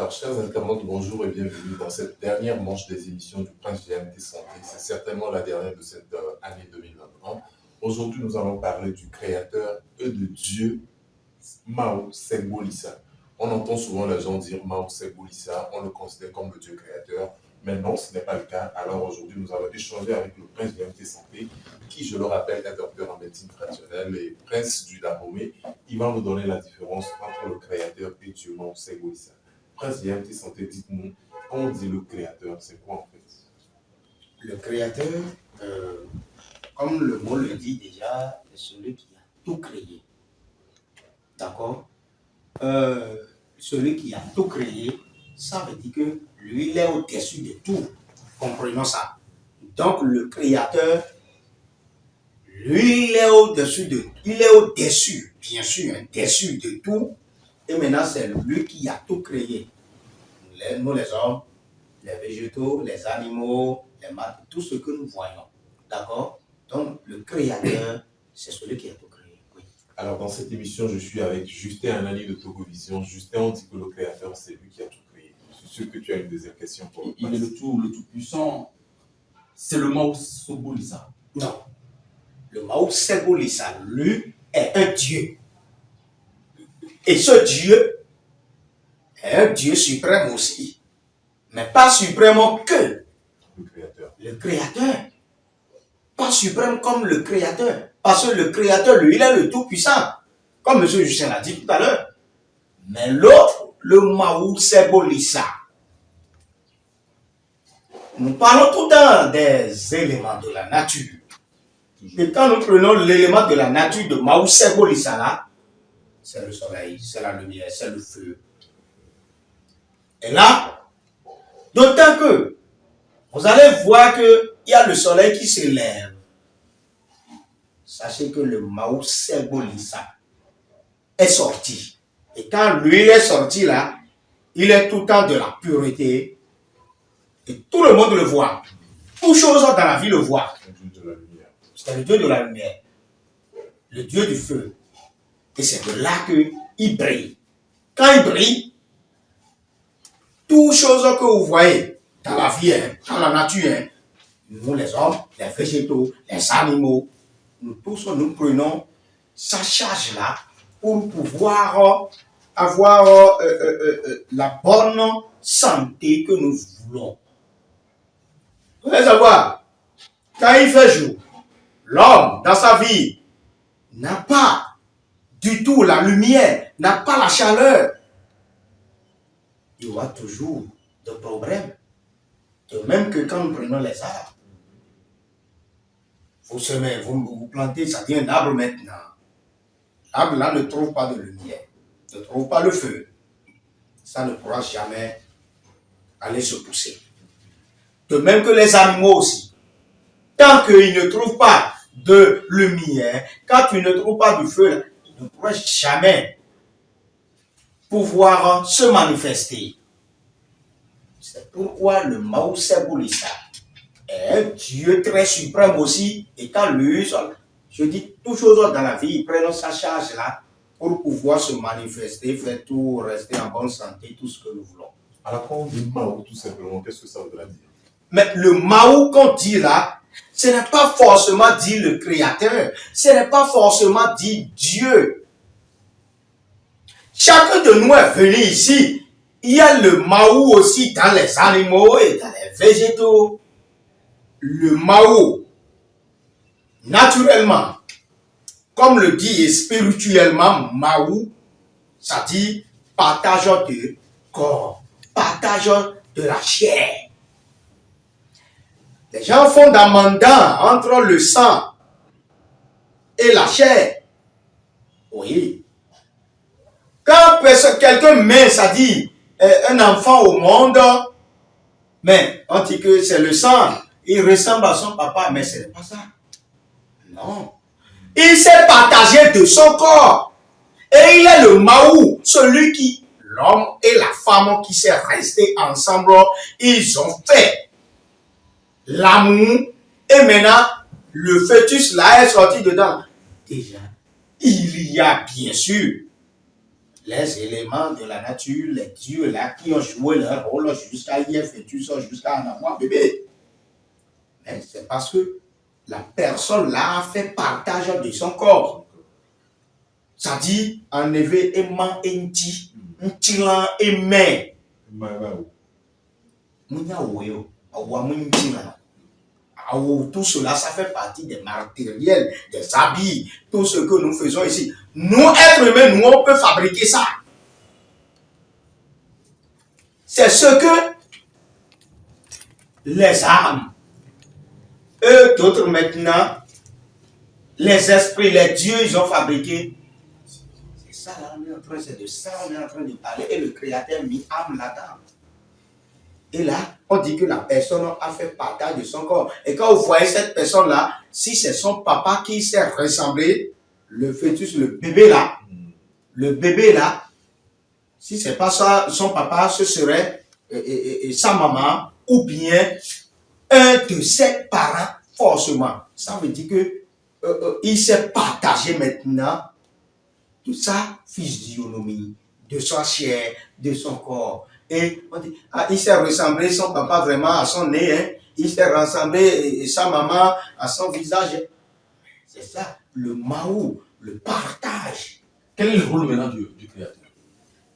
Alors, chers internautes, bonjour et bienvenue dans cette dernière manche des émissions du Prince GMT Santé. C'est certainement la dernière de cette année 2021. Aujourd'hui, nous allons parler du créateur et de Dieu, Mao Segbolissa. On entend souvent les gens dire Mao Segbolissa, on le considère comme le Dieu créateur, mais non, ce n'est pas le cas. Alors aujourd'hui, nous allons échanger avec le Prince GMT Santé, qui, je le rappelle, est docteur en médecine traditionnelle et Prince du Dahomey. Il va nous donner la différence entre le créateur et Dieu, Mao Segbolissa. Prince GMT Santé, dites-nous, quand on dit le créateur, c'est quoi en fait? Le créateur, comme le mot le dit déjà, c'est celui qui a tout créé. D'accord? Celui qui a tout créé, ça veut dire que lui, il est au-dessus de tout. Comprenons ça. Donc, le créateur, lui, il est au-dessus de, il est au-dessus, bien sûr, au-dessus de tout. Et maintenant, c'est lui qui a tout créé. Nous, les hommes, les végétaux, les animaux, les maths, tout ce que nous voyons. D'accord? Donc, le créateur, c'est celui qui a tout créé. Oui. Alors, dans cette émission, je suis avec Justin Anani de Togovision. Justin, on dit que le créateur, c'est lui qui a tout créé. Je suis sûr que tu as une deuxième question pour le Il est le tout-puissant. C'est le Mao Segbolissa. Non. Le Mao Segbolissa, lui, est un Dieu. Et ce Dieu est un Dieu suprême aussi. Mais pas suprême que le créateur. Le créateur. Pas suprême comme le créateur. Parce que le créateur, lui, il est le tout-puissant. Comme M. Justin l'a dit tout à l'heure. Mais l'autre, le Mao Segbolissa. Nous parlons tout le temps des éléments de la nature. Et quand nous prenons l'élément de la nature de Mao Segbolissa là, c'est le soleil, c'est la lumière, c'est le feu. Et là, d'autant que vous allez voir qu'il y a le soleil qui se lève. Sachez que le Mao Segbolissa est sorti. Et quand lui est sorti là, il est tout le temps de la pureté. Et tout le monde le voit. Toute chose dans la vie le voit. C'est le Dieu de la lumière. Le Dieu du feu. Et c'est de là qu'il brille. Quand il brille, toutes choses que vous voyez dans la vie, dans la nature, nous les hommes, les végétaux, les animaux, nous tous, nous prenons sa charge là pour pouvoir avoir la bonne santé que nous voulons. Vous allez savoir, quand il fait jour, l'homme dans sa vie n'a pas du tout la lumière, n'a pas la chaleur. Il y aura toujours des problèmes. De même que quand nous prenons les arbres. Vous semez, vous plantez, ça devient un arbre maintenant. L'arbre là ne trouve pas de lumière, ne trouve pas le feu. Ça ne pourra jamais aller se pousser. De même que les animaux aussi. Tant qu'ils ne trouvent pas de lumière, quand tu ne trouves pas du feu, ils ne pourront jamais pouvoir se manifester. C'est pourquoi le Mao Segbolissa est un Dieu très suprême aussi. Et quand lui, je dis, toutes choses dans la vie, ils prennent sa charge là pour pouvoir se manifester, faire tout, rester en bonne santé, tout ce que nous voulons. Alors, quand on dit Mao, tout simplement, qu'est-ce que ça voudrait dire? Mais le Mao qu'on dit là, ce n'est pas forcément dit le créateur, ce n'est pas forcément dit Dieu. Chacun de nous est venu ici. Il y a le Mao aussi dans les animaux et dans les végétaux. Le Mao, naturellement, comme le dit spirituellement, Mao, ça dit partage de corps, partage de la chair. Les gens font d'amendant entre le sang et la chair. Oui. Quand quelqu'un met, ça dit, un enfant au monde, mais on dit que c'est le sang, il ressemble à son papa, mais ce n'est pas ça. Non. Il s'est partagé de son corps. Et il est le Mao, celui qui, l'homme et la femme qui s'est restés ensemble, ils ont fait l'amour, et maintenant, le fœtus là est sorti dedans. Déjà, il y a bien sûr les éléments de la nature, les dieux là qui ont joué leur rôle jusqu'à hier fœtus, jusqu'à en avoir bébé. Mais c'est parce que la personne là a fait partage de son corps. Ça dit, enlever aimant et un tilan et main. Tout cela, ça fait partie des matériels, des habits, tout ce que nous faisons ici. Nous, êtres humains, nous, on peut fabriquer ça. C'est ce que les âmes, eux, d'autres maintenant, les esprits, les dieux, ils ont fabriqué. C'est ça, là, on est en train, c'est de ça, on est en train de parler. Et le Créateur mit âme là-dedans. Et là, on dit que la personne a fait partage de son corps. Et quand vous voyez cette personne-là, si c'est son papa qui s'est ressemblé, le fœtus, le bébé là, si c'est pas ça, son papa, ce serait sa maman, ou bien un de ses parents, forcément. Ça veut dire que il s'est partagé maintenant de sa physionomie, de sa chair, de son corps. Et on dit, il s'est ressemblé son papa vraiment à son nez, hein. Il s'est ressemblé sa maman à son visage. C'est ça, le maou, le partage. Quel est le rôle maintenant du Créateur?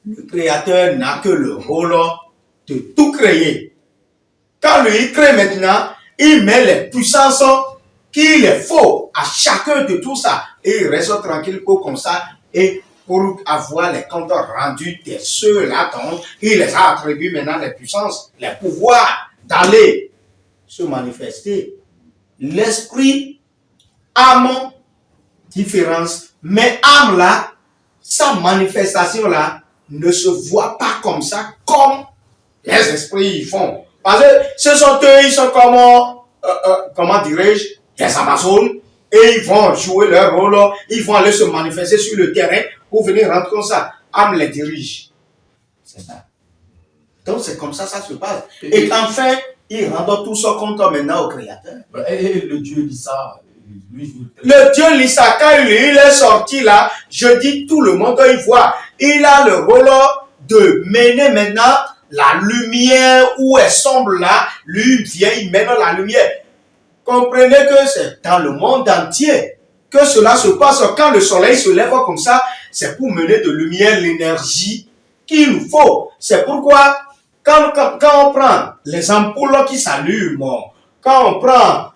Le Créateur n'a que le rôle de tout créer. Quand lui il crée maintenant, il met les puissances qu'il faut à chacun de tout ça. Et il reste tranquille comme ça. Et pour avoir les comptes rendus de ceux-là dont il les a attribués maintenant les puissances, les pouvoirs d'aller se manifester. L'esprit, âme, différence, mais âme là, sa manifestation là, ne se voit pas comme ça, comme les esprits font. Parce que ce sont eux, ils sont comme, comment dirais-je, des Amazones, et ils vont jouer leur rôle, ils vont aller se manifester sur le terrain pour venir rendre comme ça. Âme les dirige. C'est ça. Donc c'est comme ça se passe. Et enfin, ils rendent tout ça compte maintenant au Créateur. Et le Dieu dit ça. Le Dieu lit ça, quand il est sorti là, je dis tout le monde il voit. Il a le rôle de mener maintenant la lumière où elle semble là, lui vient, il mène la lumière. Comprenez que c'est dans le monde entier que cela se passe. Quand le soleil se lève comme ça, c'est pour mener de lumière l'énergie qu'il nous faut. C'est pourquoi, quand on prend les ampoules qui s'allument, quand on prend,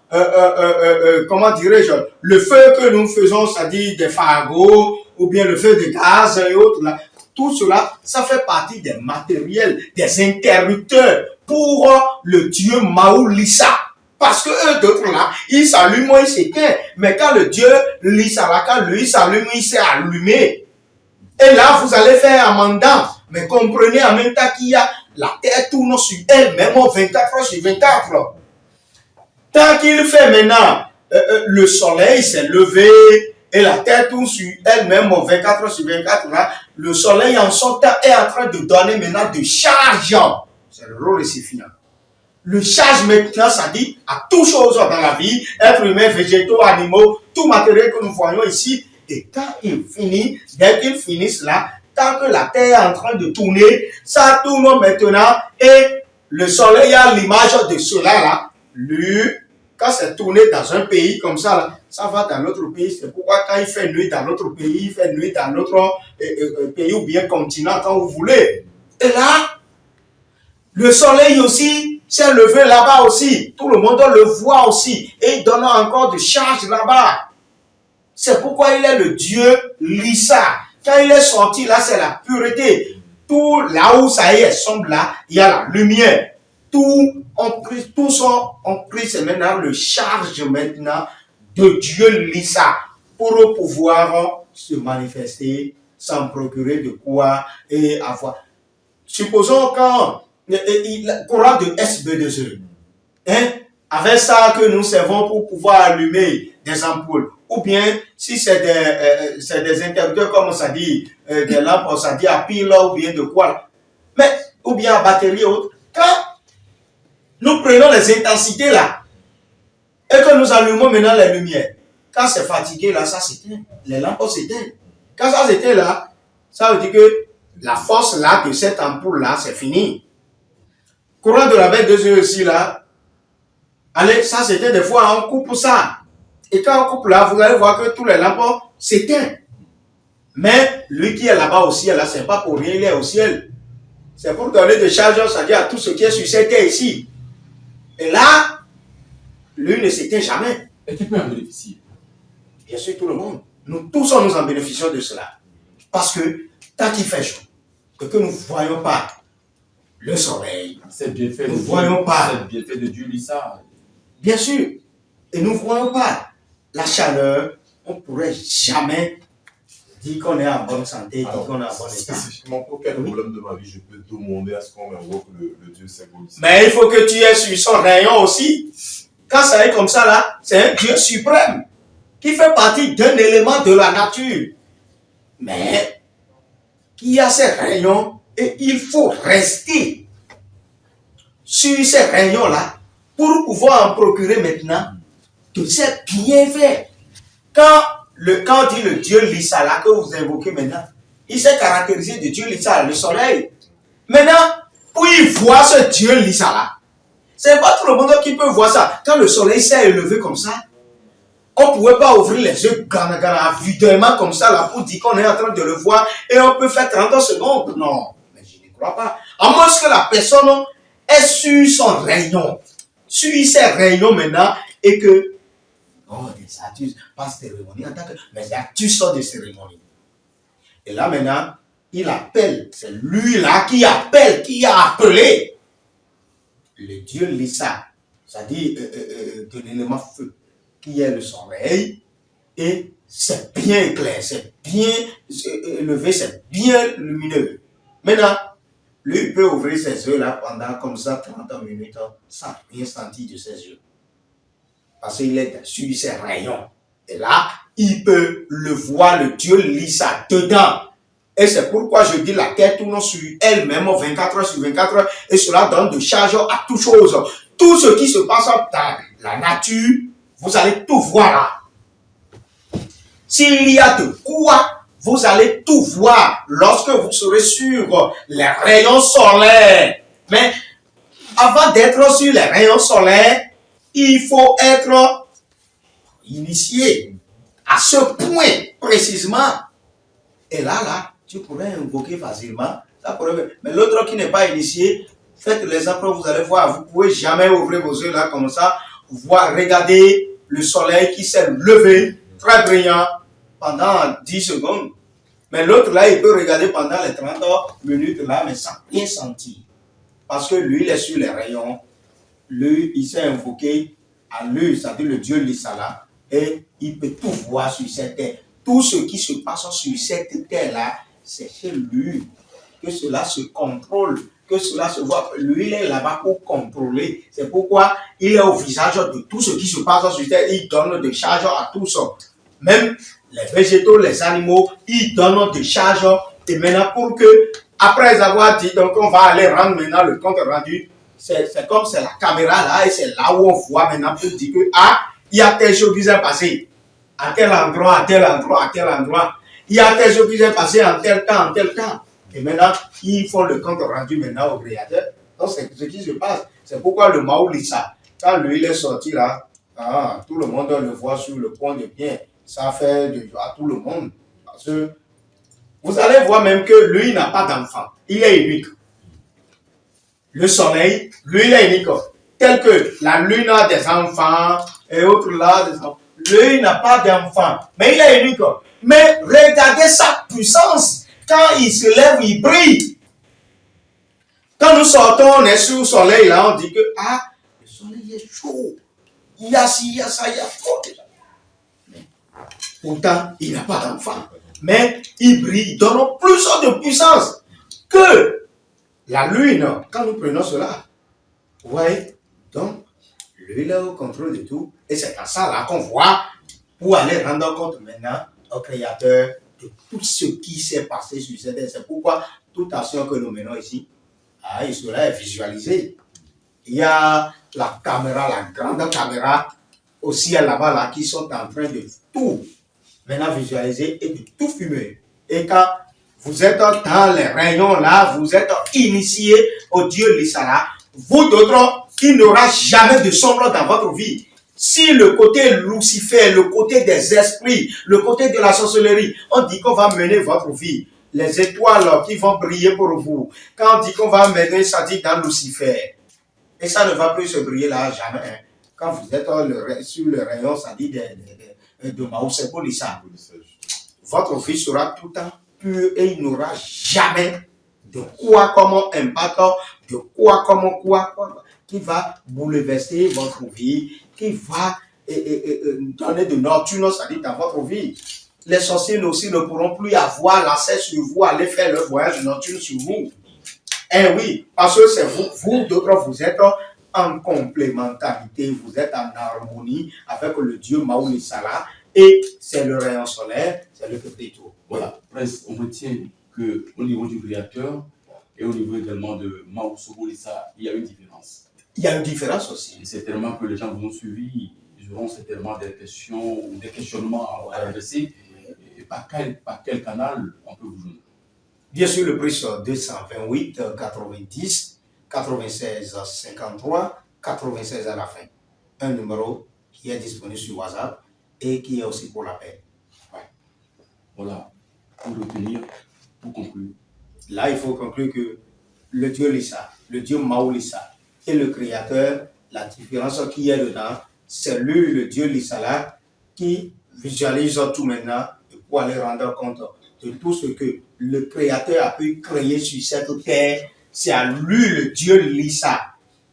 comment dirais-je, le feu que nous faisons, c'est-à-dire des fardeaux, ou bien le feu de gaz et autres, là, tout cela, ça fait partie des matériels, des interrupteurs pour le dieu Maou Lissa. Parce que eux d'autres là, ils s'allument, ils s'éteignent. Mais quand le dieu Lissa là, quand lui s'allume, il s'est allumé. Et là, vous allez faire un mandat. Mais comprenez en même temps qu'il y a la terre tourne sur elle-même 24 heures sur 24 heures. Tant qu'il fait maintenant, le soleil s'est levé et la terre tourne sur elle-même 24 heures sur 24 heures. Le soleil en son temps est en train de donner maintenant de charge. C'est le rôle récipient. Le charge maintenant, ça dit à toute chose dans la vie, êtres humains, végétaux, animaux, tout matériel que nous voyons ici. Et quand il finit, dès qu'il finisse là, tant que la terre est en train de tourner, ça tourne maintenant et le soleil a l'image de cela là. Lui, quand c'est tourné dans un pays comme ça là, ça va dans l'autre pays. C'est pourquoi quand il fait nuit dans l'autre pays, il fait nuit dans l'autre pays ou bien continent quand vous voulez. Et là, le soleil aussi s'est levé là-bas aussi. Tout le monde le voit aussi. Et il donne encore de charge là-bas. C'est pourquoi il est le Dieu Lissa. Quand il est sorti là, c'est la pureté. Tout là où ça y est, sombre là, il y a la lumière. Tout ont pris, c'est maintenant le charge maintenant de Dieu Lissa pour pouvoir se manifester, s'en procurer de quoi et avoir. Supposons quand le courant de SB2E, hein, avec ça que nous servons pour pouvoir allumer des ampoules, ou bien si c'est des interrupteurs comme ça dit, des lampes, ça dit à pile ou bien de quoi, mais ou bien à batterie ou autre. Quand nous prenons les intensités là, et que nous allumons maintenant les lumières, quand c'est fatigué là, ça s'éteint, les lampes s'éteignent. Quand ça s'éteint là, Ça veut dire que la force là de cette ampoule là, c'est fini. Courant de la baie de yeux aussi là. Allez, ça c'était des fois on coupe ça. Et quand on coupe là, vous allez voir que tous les lampes s'éteignent. Mais lui qui est là-bas au ciel, là, c'est pas pour rien, il est au ciel. C'est pour donner de charge, c'est-à-dire à tout ce qui est sur cette terre ici. Et là, lui ne s'éteint jamais. Et qui peut en bénéficier? Bien sûr, tout le monde. Nous tous, nous en bénéficions de cela. Parce que tant qu'il fait chaud, que nous ne voyons pas le soleil, C'est bien fait. Nous ne voyons pas. C'est bien fait de Dieu, Lisa. bien sûr, et nous ne voyons pas la chaleur, on ne pourrait jamais dire qu'on est en bonne santé, dire Alors, qu'on est en bon état. spécifiquement pour quel problème de ma vie je peux demander à ce qu'on invoque le Dieu Ségolissa? Mais il faut que tu aies sur son rayon aussi. Quand ça est comme ça là, c'est un Dieu suprême qui fait partie d'un élément de la nature. Mais qui a ses rayons et il faut rester sur ces rayons-là pour pouvoir en procurer maintenant de ces bienfaits. Quand on dit le Dieu Lissa là que vous invoquez maintenant, il s'est caractérisé de Dieu Lissa, le soleil. Maintenant, pour y voir ce Dieu Lissa là, c'est pas tout le monde qui peut voir ça. Quand le soleil s'est élevé comme ça, on ne pouvait pas ouvrir les yeux avidement comme ça là pour dire qu'on est en train de le voir et on peut faire 30 secondes. Non, mais je ne crois pas. À moins que la personne est sur son rayon, sur ses rayons maintenant et que, oh, des actus, pas cérémonie en tant que, mais des actus sont des cérémonies. Et là maintenant, il appelle, c'est lui là qui appelle, qui a appelé le Dieu Lissa, c'est-à-dire de l'élément feu, qui est le soleil, et c'est bien clair, c'est bien élevé, c'est bien lumineux. Maintenant, lui, il peut ouvrir ses yeux là pendant comme ça 30 minutes sans rien sentir de ses yeux. Parce qu'il est sur ses rayons. Et là, il peut le voir, le Dieu Lissa dedans. Et c'est pourquoi je dis la terre tourne sur elle-même 24 heures sur 24 heures et cela donne de charge à toute chose. Tout ce qui se passe dans la nature, vous allez tout voir là. S'il y a de quoi, vous allez tout voir lorsque vous serez sur les rayons solaires. Mais avant d'être sur les rayons solaires, il faut être initié à ce point précisément. Et là, tu pourrais invoquer facilement. Ça pourrait... Mais l'autre qui n'est pas initié, faites les appreuves, vous allez voir, vous ne pouvez jamais ouvrir vos yeux là comme ça, voir, regarder le soleil qui s'est levé, très brillant, pendant 10 secondes. Mais l'autre là, il peut regarder pendant les 30 minutes là, mais sans rien sentir. Parce que lui, il est sur les rayons. Lui, il s'est invoqué à lui, c'est-à-dire le Dieu Lissa là, et il peut tout voir sur cette terre. Tout ce qui se passe sur cette terre-là, c'est chez lui que cela se contrôle, que cela se voit. Lui, il est là-bas pour contrôler. C'est pourquoi il est au visage de tout ce qui se passe sur cette terre. Il donne des charges à tous. Même les végétaux, les animaux, il donne des charges. Et maintenant, pour que, après avoir dit, donc on va aller rendre maintenant le compte rendu, c'est comme c'est la caméra là, et c'est là où on voit maintenant pour dire que, ah, il y a telle chose qui s'est passée. À tel endroit, à tel endroit, à tel endroit. Il y a telle chose qui s'est passée en tel temps, en tel temps. Et maintenant, ils font le compte rendu maintenant au créateur. Donc, c'est ce qui se passe. C'est pourquoi le Mao Lissa, quand lui, il est sorti là, tout le monde le voit sur le point de bien. Ça fait de joie à tout le monde. Parce que vous allez voir même que lui, il n'a pas d'enfant. Il est unique. Le soleil, lui, il est unique. Tel que la lune a des enfants et autres là, des enfants. Lui, il n'a pas d'enfant, mais il est unique. Mais regardez sa puissance. Quand il se lève, il brille. Quand nous sortons, on est sur le soleil, là, on dit que, ah, le soleil est chaud. Il y a ci, il y a ça, il y a trop déjà. Pourtant, il n'a pas d'enfant. Mais il brille, il donne plus de puissance que la lune. Quand nous prenons cela, vous voyez, donc, lui, il est au contrôle de tout. Et c'est à ça là qu'on voit pour aller rendre compte maintenant au Créateur de tout ce qui s'est passé sur cette terre. C'est pourquoi toute action que nous menons ici, et cela est visualisé. Il y a la caméra, la grande caméra au ciel là-bas là, qui sont en train de tout maintenant visualiser et de tout filmer. Et quand vous êtes dans les rayons là, vous êtes initié au Dieu Lissala. Vous d'autres, il n'y aura jamais de sombre dans votre vie. Si le côté Lucifer, le côté des esprits, le côté de la sorcellerie, on dit qu'on va mener votre vie. Les étoiles qui vont briller pour vous. Quand on dit qu'on va mener, ça dit dans Lucifer. Et ça ne va plus se briller là jamais. Hein. Quand vous êtes sur le rayon, ça dit de Mao Sebo Lissa. Votre vie sera tout le temps pure et il n'y aura jamais de quoi comme impact, de quoi comme quoi qui va bouleverser votre vie, qui va donner de nocturne, ça dit dans votre vie. Les sorciers aussi ne pourront plus avoir l'accès sur vous, aller faire leur voyage nocturne sur vous. Eh oui, parce que c'est vous d'autres, vous êtes en complémentarité, vous êtes en harmonie avec le Dieu Maouli Salah, et c'est le rayon solaire, c'est le Pétrito. Voilà, Prince, on retient qu'au niveau du créateur et au niveau également de Mao Sobolissa, il y a une différence. Il y a une différence aussi. Et certainement que les gens vous ont suivi, ils auront certainement des questions ou des questionnements à adresser. Et par quel canal on peut vous joindre? Bien sûr, le prix est 228 90 96 53 96 à la fin. Un numéro qui est disponible sur WhatsApp et qui est aussi pour l'appel. Ouais. Voilà, pour retenir, pour conclure. Là, il faut conclure que le Dieu Lissa, le Dieu Mao Lissa est le créateur. La différence qui est dedans, c'est lui, le Dieu Lissa là, qui visualise tout maintenant et pour aller rendre compte de tout ce que le créateur a pu créer sur cette terre. C'est à lui, le Dieu Lissa,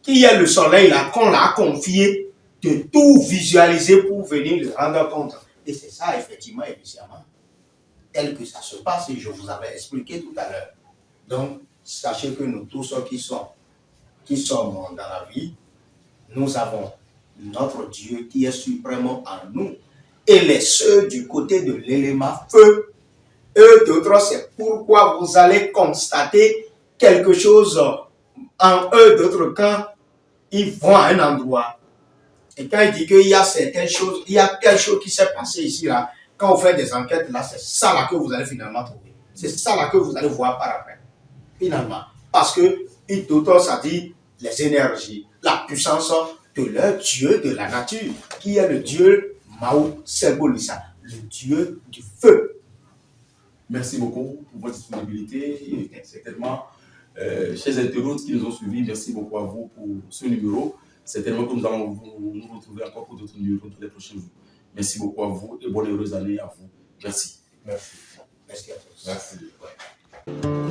qui est le soleil là, qu'on l'a confié de tout visualiser pour venir le rendre compte. Et c'est ça, effectivement, évidemment, tel que ça se passe, et je vous avais expliqué tout à l'heure. Donc, sachez que nous tous qui sommes dans la vie, nous avons notre Dieu qui est suprême en nous. Et les ceux du côté de l'élément feu, eux d'autres, c'est pourquoi vous allez constater quelque chose en eux d'autres quand ils vont à un endroit. Et quand il dit qu'il y a certaines choses, il y a quelque chose qui s'est passé ici, là, quand vous faites des enquêtes, là, c'est ça là que vous allez finalement trouver. C'est ça là que vous allez voir par après. Finalement. Parce que, d'autres, ça dit les énergies, la puissance de leur Dieu de la nature, qui est le Dieu Mao Sebo-Lissa, le Dieu du feu. Merci beaucoup pour votre disponibilité. Et certainement, chers internautes qui nous ont suivis, merci beaucoup à vous pour ce numéro. Certainement que nous allons nous retrouver encore pour d'autres numéros dans les prochains jours. Merci beaucoup à vous et bonne heureuse année à vous. Merci. Merci. Merci à tous. Merci. Ouais.